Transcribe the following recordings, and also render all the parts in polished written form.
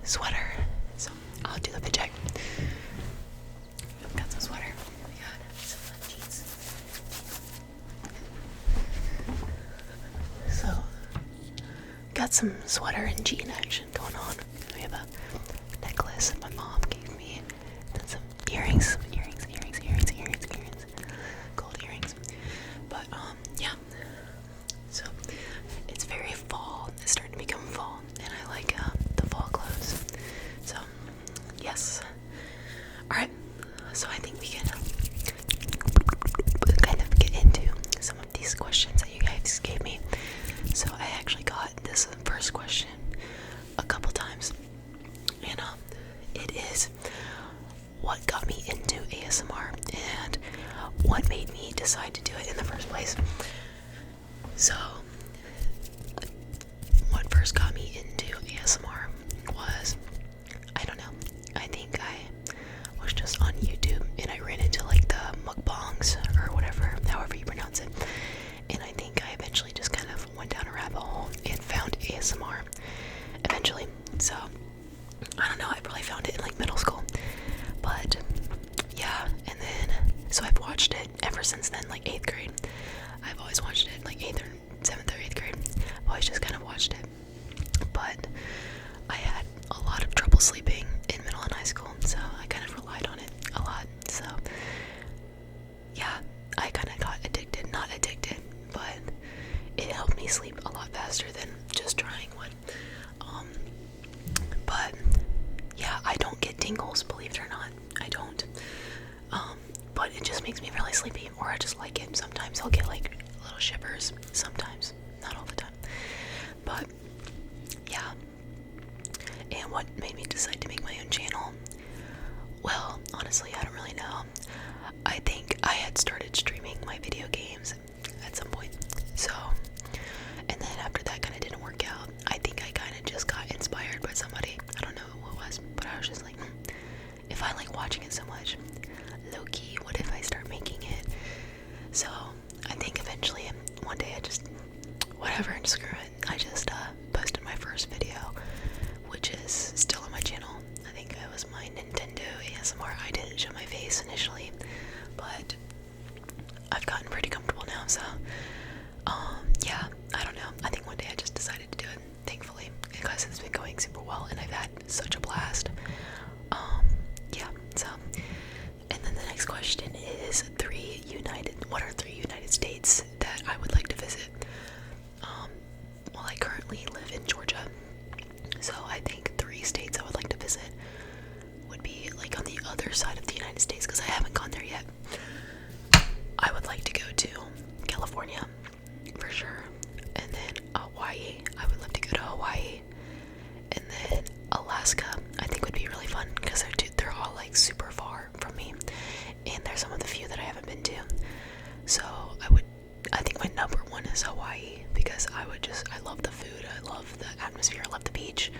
sweater. So I'll do the fit check. Got some sweater. We got some jeans. So got some sweater and jean action going on. We have a necklace my mom gave me. Then some earrings. Gold earrings. But yeah. So it's very fall. It's starting to become fall, and I like the fall clothes. So yes. All right. So I think we can kind of get into some of these questions that you guys gave me. So I actually got this first question a couple times, and it is, what got me into ASMR and what made me decide to do it in the first place. So what first got me into ASMR was, I don't know, I think I was just on YouTube and I ran into like the mukbangs or whatever, however you pronounce it, and I think I eventually just kind of went down a rabbit hole and found ASMR eventually. So I don't know, I probably found it in like middle school, but yeah. And then so I've watched it ever since then, like 8th grade. I've always watched it, like 8th or 7th or 8th grade. I've always just kind of watched it. But I had a lot of trouble sleeping in middle and high school, so I kind of relied on it a lot. So yeah, I kind of got addicted. Not addicted, but it helped me sleep a lot faster than just trying one. But yeah, I don't get tingles, believe it or not. I don't. But it just makes me really sleepy, or I just like it. Sometimes I'll get like little shivers. Sometimes, not all the time. But yeah. And what made me decide to make my own channel? Well, honestly, I don't really know. I think I had started streaming my video games at some point. So, and then after that kind of didn't work out. I think I kind of just got inspired by somebody. I don't know who it was, but I was just like, if I like watching it so much, low-key, what if I start making it? So I think eventually, one day I just, whatever, screw it. I just posted my first video, which is still on my channel. I think it was my Nintendo ASMR. I didn't show my face initially, but I've gotten pretty comfortable now, so yeah, I don't know. I think one day I just decided to do it, thankfully, because it's been going super well and I've had such a blast. Yeah, so, and then the next question is what are three United States that I would like to visit? Well, I currently live in Georgia, so I think 3 states I would like to visit would be like on the other side of the United States, because I haven't gone there yet. I would like to go to California, for sure, and then Hawaii. I would love to go to Hawaii, and then Alaska, I think would be really fun, because they're all like super far from me, and there's some of the few that I haven't been to. So I think my number one is Hawaii, because I love the food, I love the atmosphere, I love the beach.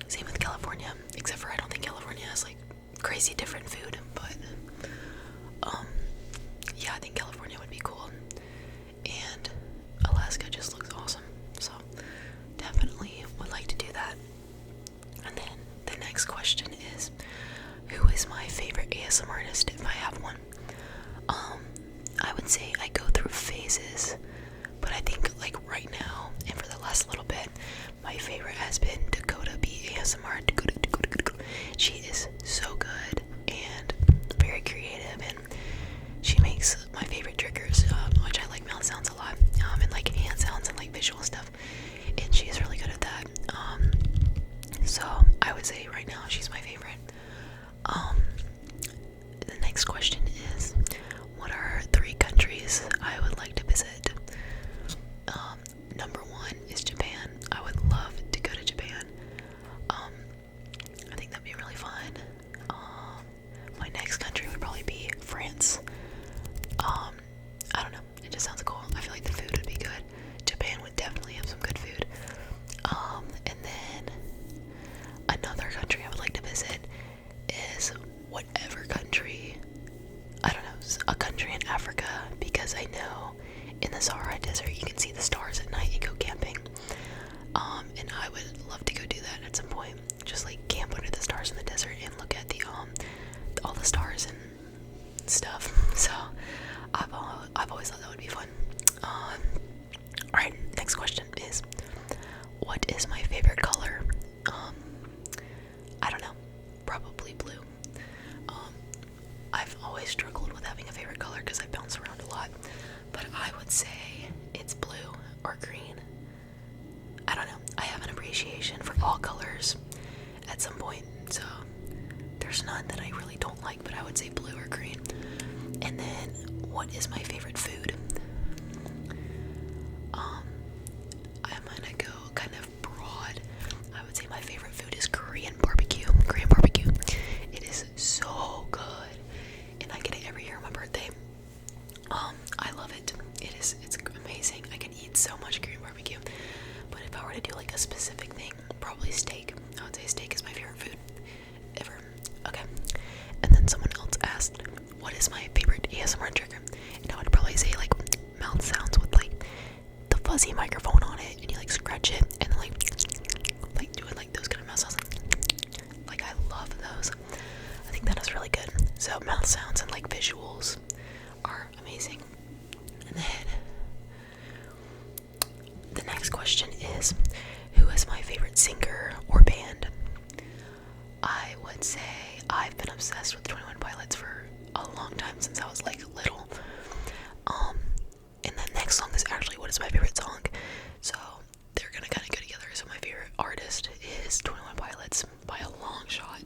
Same with California, except for I don't think California has like crazy different food, but yeah, I think California would be cool, and Alaska just looks awesome, so definitely would like to do that. And then the next question is, who is my favorite ASMR artist, if I have one? I would say I go through phases, but I think like right now and for the last little bit, my favorite has been Dakota B ASMR. Dakota. She is so good and very creative, and and I would love to go do that at some point. Just like camp under the stars in the desert and look at the all the stars and stuff. So I've always thought that would be fun. Alright, next question is, what is my favorite color? I don't know, probably blue. I've always struggled with having a favorite color because I bounce around a lot, but I would say it's blue or green. I don't know, I have an appreciation for all colors at some point, so there's none that I really don't like, but I would say blue or green. And then, what is my favorite food? I'm gonna go kind of broad. I would say my favorite food is Korean barbecue. Korean barbecue. It is so good, and I get it every year on my birthday. I love it. It's amazing. I can eat so much Korean barbecue. But if I were to do like a specific thing, probably steak. I would say steak is my favorite food ever. Okay. And then someone else asked, what is my favorite ASMR trigger? And I would probably say like mouth sounds with like the fuzzy microphone on it, and you like scratch it, and then like doing like those kind of mouth sounds. Like I love those. I think that is really good. So mouth sounds and like visuals are amazing. And then the next question is, who is my favorite singer or band? I would say I've been obsessed with 21 Pilots for a long time, since I was like little. And the next song is actually what is my favorite song. So they're gonna kind of go together. So my favorite artist is 21 Pilots by a long shot.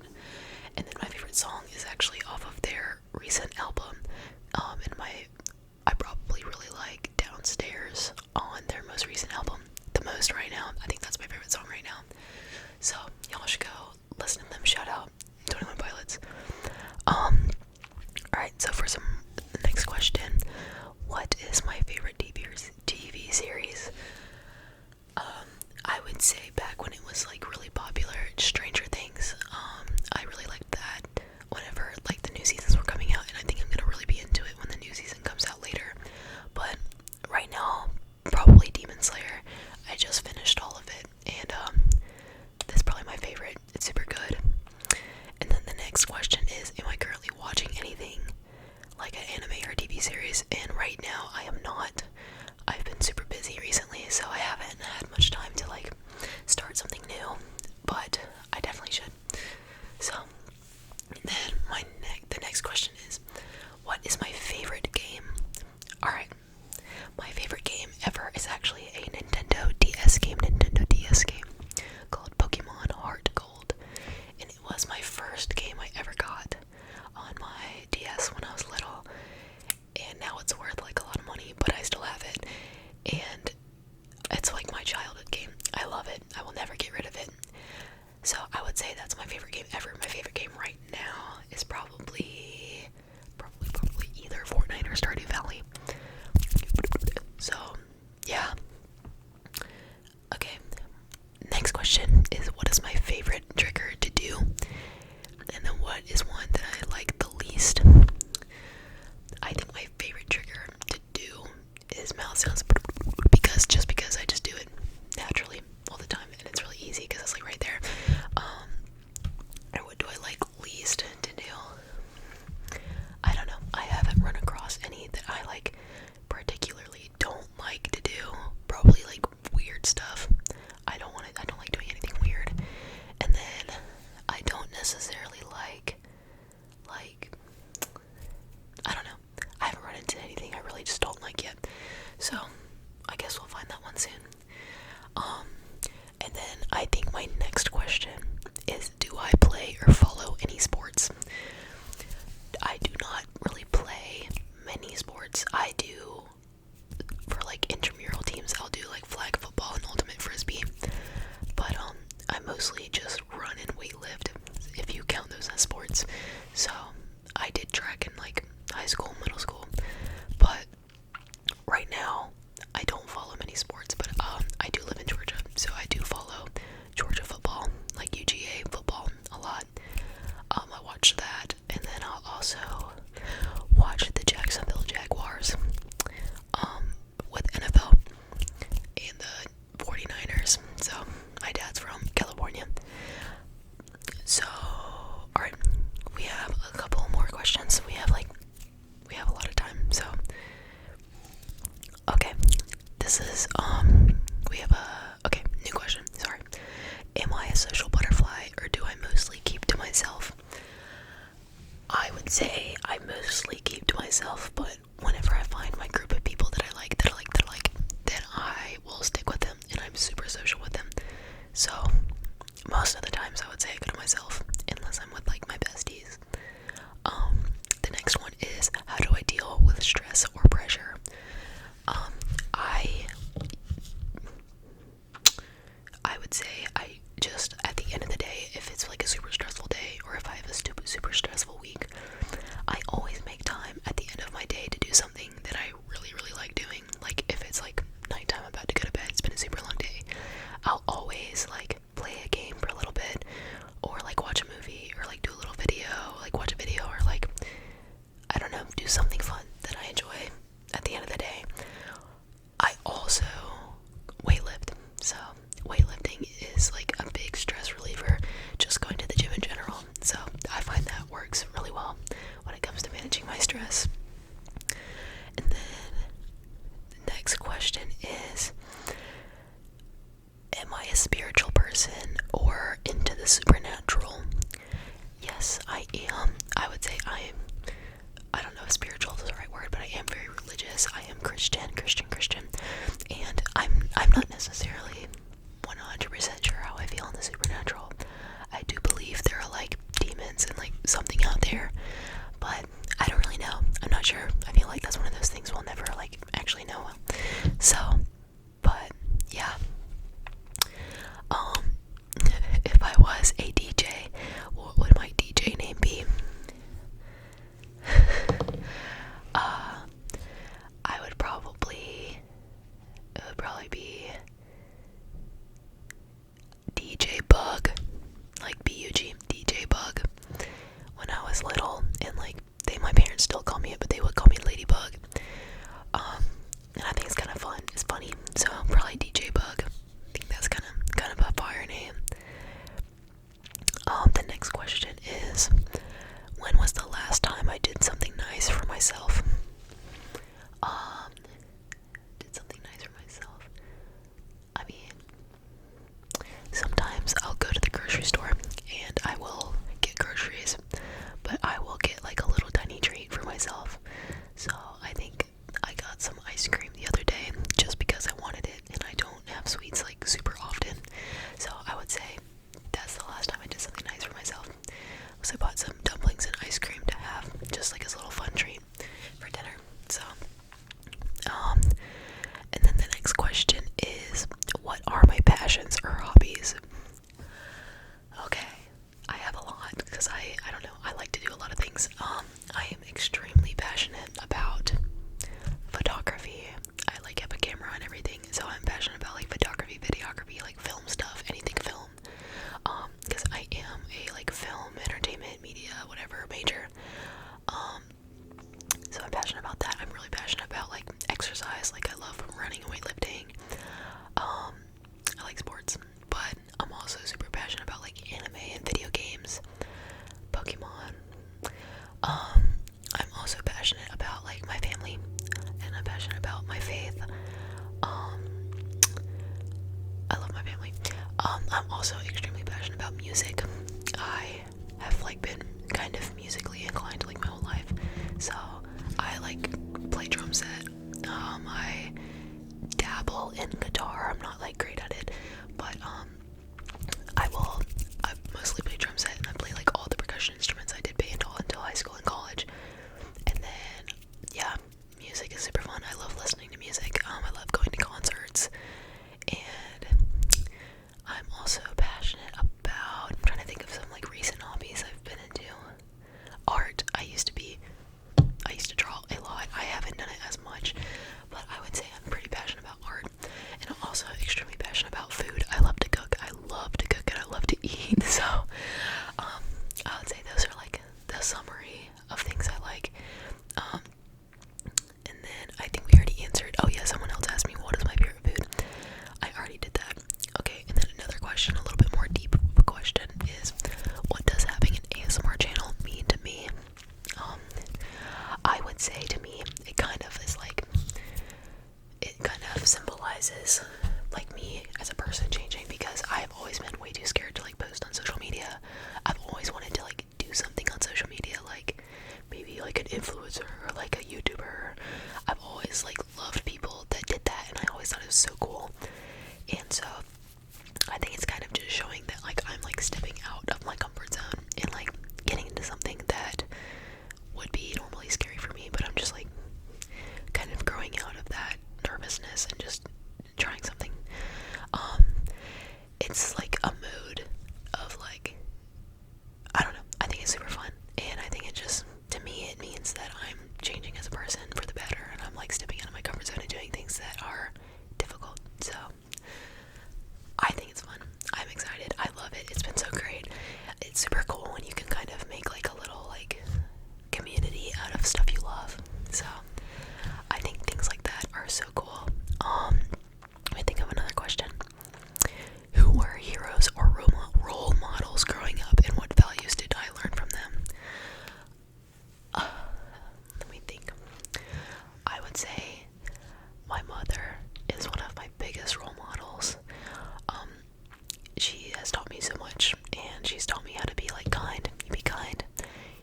And then my favorite song is actually off of their recent album. And I probably really like Downstairs on their most recent album the most right now. I think that's my favorite song right now. So y'all should go listen to them. Shout out 21 Pilots. Alright, so for the next question, what is my favorite TV series? I would say back when it was like really popular, Stranger Things. I really liked that whenever like the new seasons were coming out, and I think I'm gonna really be into it when the new season comes out later. But right now, probably Demon Slayer. I just finished all of it, and that's probably my favorite. It's super good. And then the next question is, am I currently watching anything like an anime or a TV series? And right now I am not. I've been super busy recently, so I haven't had much time to like start something new, but I definitely should. So then the next question is, what is my favorite game? Alright, my favorite game ever is actually a Nintendo DS game called Pokemon Heart Gold, and it was my first game I ever got on my DS when I was little, and now it's worth like a lot of money, but I still have it, and it's like my childhood game. I love it. I will never get rid of it. So I would say that's my favorite game ever. My favorite game right now is probably either Fortnite or Stardew Valley. So yeah. Okay. Next question is, what is my favorite trigger to do? And then what is one that I like the least? I think my favorite trigger to do is mouth sounds, because I just do it naturally all the time, and it's really easy because it's like right there. And what do I like least to do? I don't know. I haven't run across any that I like particularly don't like to do. Probably like weird stuff. I don't like doing anything weird. And then I don't necessarily like I don't know. I haven't run into anything I really just don't like yet. So I guess we'll find that one soon. And then I think my next question is, do I play or follow any sports? I do not really play many sports. I do, for like intramural teams, I'll do like flag football and ultimate frisbee. But I mostly just run and weightlift, if you count those as sports. So I did track in like high school, middle school, but right now I don't follow many sports. But I do live in Georgia, new question, sorry. Am I a social butterfly, or do I mostly keep to myself? I would say I mostly keep to myself, but whenever I find my group of people that I like, then I will stick with them, and I'm super social with them. So, most of the times I would say I go to myself, unless I'm with like my besties. The next one is, how do I deal with stress or pressure? I would say I just, at the end of the day, if it's like a super stressful day, or if I have a super stressful week, I always make time at the end of my day to do something that I really, really like doing. Like, if it's like nighttime, I'm about to go to bed, it's been a super long day, I'll always like play a game for a little bit, or like watch a movie, or like do a little video, like watch a video, or like, I don't know, do something fun that I enjoy at the end of the day. I also weightlift, so weightlifting is like a big stress reliever, just going to the gym in general, so I find that works really well when it comes to managing my stress. And then the next question is, am I a spiritual person or into the supernatural? Yes, I am. I would say I don't know if spiritual is the right word, but I am very religious. I am Christian, and I'm not necessarily 100% sure how I feel in the supernatural. I do believe there are like demons and like something out there, but I don't really know. I'm not sure. I feel like that's one of those things we'll never like actually know. So, but yeah. If I was a DJ, what would my DJ name be? It would probably be DJ Bug, like B-U-G, DJ Bug. When I was little, and like my parents still call me it, but they would call me Ladybug. And I think it's kind of fun. It's funny, so probably DJ Bug. I think that's kind of a fire name. The next question is, when was the last time I did something nice for myself? Did something nice for myself. I mean, sometimes I'll go to the grocery store and I will get groceries, but I will get like a little tiny treat for myself. So I think I got some ice cream the other day just because I wanted it, and I don't have sweets like super often. So I would say that's the last time I did something nice for myself. So I bought some dumplings and ice cream to have just like as a little fun treat for dinner. So and then the next question is, what are my passions or hobbies? Okay, I have a lot, because I don't know, I like to do a lot of things. I am extremely passionate about photography. I like have a camera and everything, so I'm passionate about like photography, videography, like film stuff, anything film. Because I am a like film, entertainment, media, whatever major. So I'm passionate about that. I'm really passionate about like exercise. Like I love running and weightlifting. I like sports, but I'm also super passionate about like anime and video games, Pokemon. I'm also passionate about like my family, and I'm passionate about my faith. I love my family. I'm also extremely passionate about music. I have like been kind of musically inclined like my whole life, so I like play drum set. I dabble in guitar. I'm not like great at it, but I mostly play drum set, and I play like all the percussion instruments. I did band all until high school and college, and then yeah, music is super fun. I love listening to music. I love going to concerts, and I'm also passionate about, I'm trying to think of some like recent hobbies I've been into. Art. I used to draw a lot. I haven't done it as much, but I would say I'm pretty passionate about art, and I'm also extremely passionate about showing that like I'm like stepping out of my comfort zone and like getting into something that would be normally scary for me, but I'm just like kind of growing out of that nervousness and just trying something. It's like a mood of like, I don't know, I think it's super fun, and I think it just, to me, it means that I'm changing as a person for the better, and I'm like stepping out of my comfort zone and doing things that are difficult. So I think it's fun. I'm excited. I love it. It's been so great. It's super cool when you can kind of make like a little like community out of stuff you love. So I think things like that are so cool. I think of another question. Who were heroes or role models growing up, and what values did I learn from them? Let me think. I would say my mother is one of my biggest role models. She has taught me so much, and she's taught me how to be like kind. You be kind.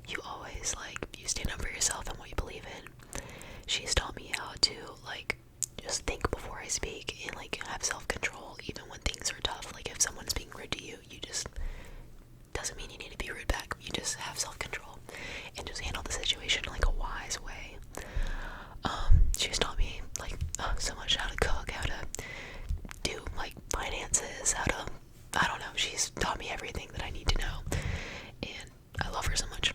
You always like, you stand up for yourself and what you believe in. She's taught me how to like just think before I speak and like have self-control even when things are tough. Like if someone's being rude to you, you just, doesn't mean you need to be rude back. You just have self-control and just handle the situation in like a wise way. She's taught me like so much, how to cook, how to do like finances, how to, I don't know, she's taught me everything that I need to know, and I love her so much.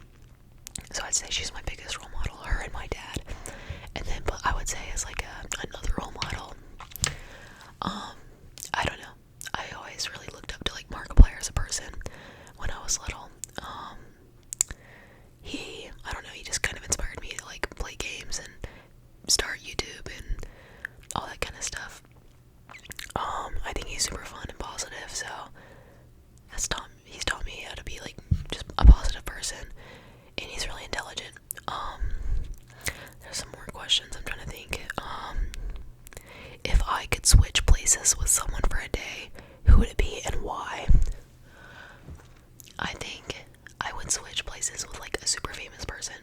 So I'd say she's my biggest role model, her and my dad. And then, but I would say as like another role model, I don't know, I always really looked up to like Markiplier as a person when I was little. I don't know, he just kind of inspired me to like play games and start YouTube and all that kind of stuff. I think he's super fun and positive, so he's taught me how to be like just a positive person, and he's really intelligent. There's some more questions I'm trying to think. If I could switch places with someone for a day, who would it be and why? I think I would switch places with like a super famous person.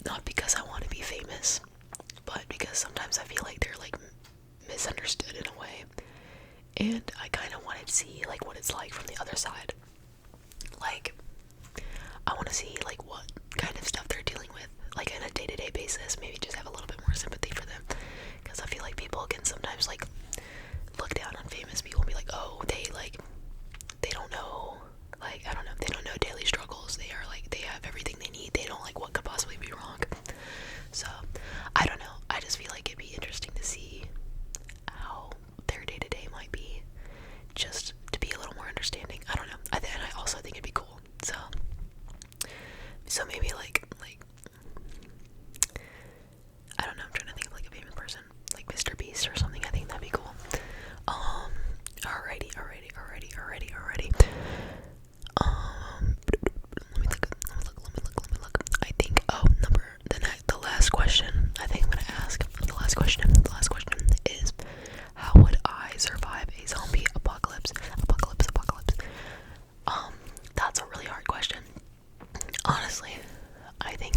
Not because I want to be famous, but because sometimes I feel like they're like misunderstood in a way, and I kind of want to see like what it's like from the other side. Like I want to see like what kind of stuff they're dealing with like on a day-to-day basis, maybe just have a little bit more sympathy for them, because I feel like people can sometimes like look down on famous people and be like, oh, they don't know, like, I don't know, they don't know daily struggles, they are like, they have everything they need, they don't like what could possibly be wrong. So I don't know, I just feel like it'd be interesting to see how their day-to-day might be, just to be a little more understanding. I don't know, and I also think it'd be cool. So maybe like I don't know, I'm trying to think of like a famous person, like Mr. Beast or something. I think that'd be cool. Alrighty. Let me look. I think, the last question I think I'm gonna ask, the last question is, how would I survive a zombie apocalypse? That's a really hard question. Honestly, I think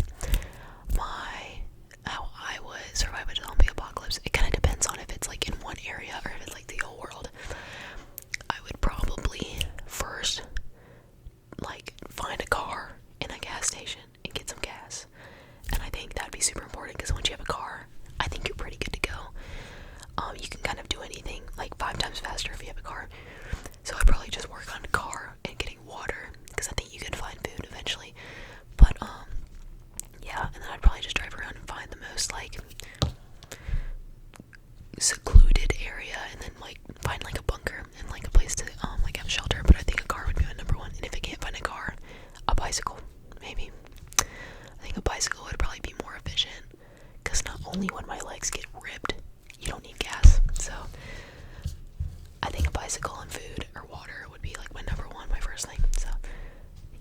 how I would survive a zombie apocalypse, it kind of depends on if it's like in one area or if it's like the whole world. I would probably first like find a car in a gas station and get some gas, and I think that'd be super important, because once you have a car, I think you're pretty good to go. You can kind of do anything like 5 times faster if you have a car. So I'd probably just work on a car and getting water, because I think you can find food eventually. But yeah, and then I'd probably just drive around and find the most like secluded area, and then like find like a bunker and like a place to like have shelter. But I think a car would be my number one, and if I can't find a car, a bicycle maybe. I think a bicycle would probably be more efficient, because not only would my legs get ripped, you don't need gas. So I think a bicycle and food or water would be like my number one, my first thing. So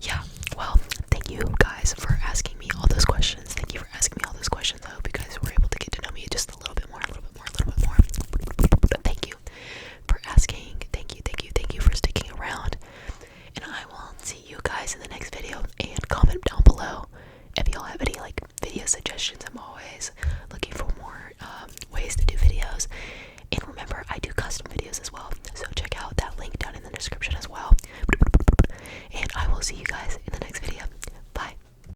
yeah, well, thank you guys for asking me all those questions. I hope you guys were able to get to know me just a little bit more. Thank you for asking. Thank you for sticking around. And I will see you guys in the next video. And comment down below if y'all have any like video suggestions. I'm always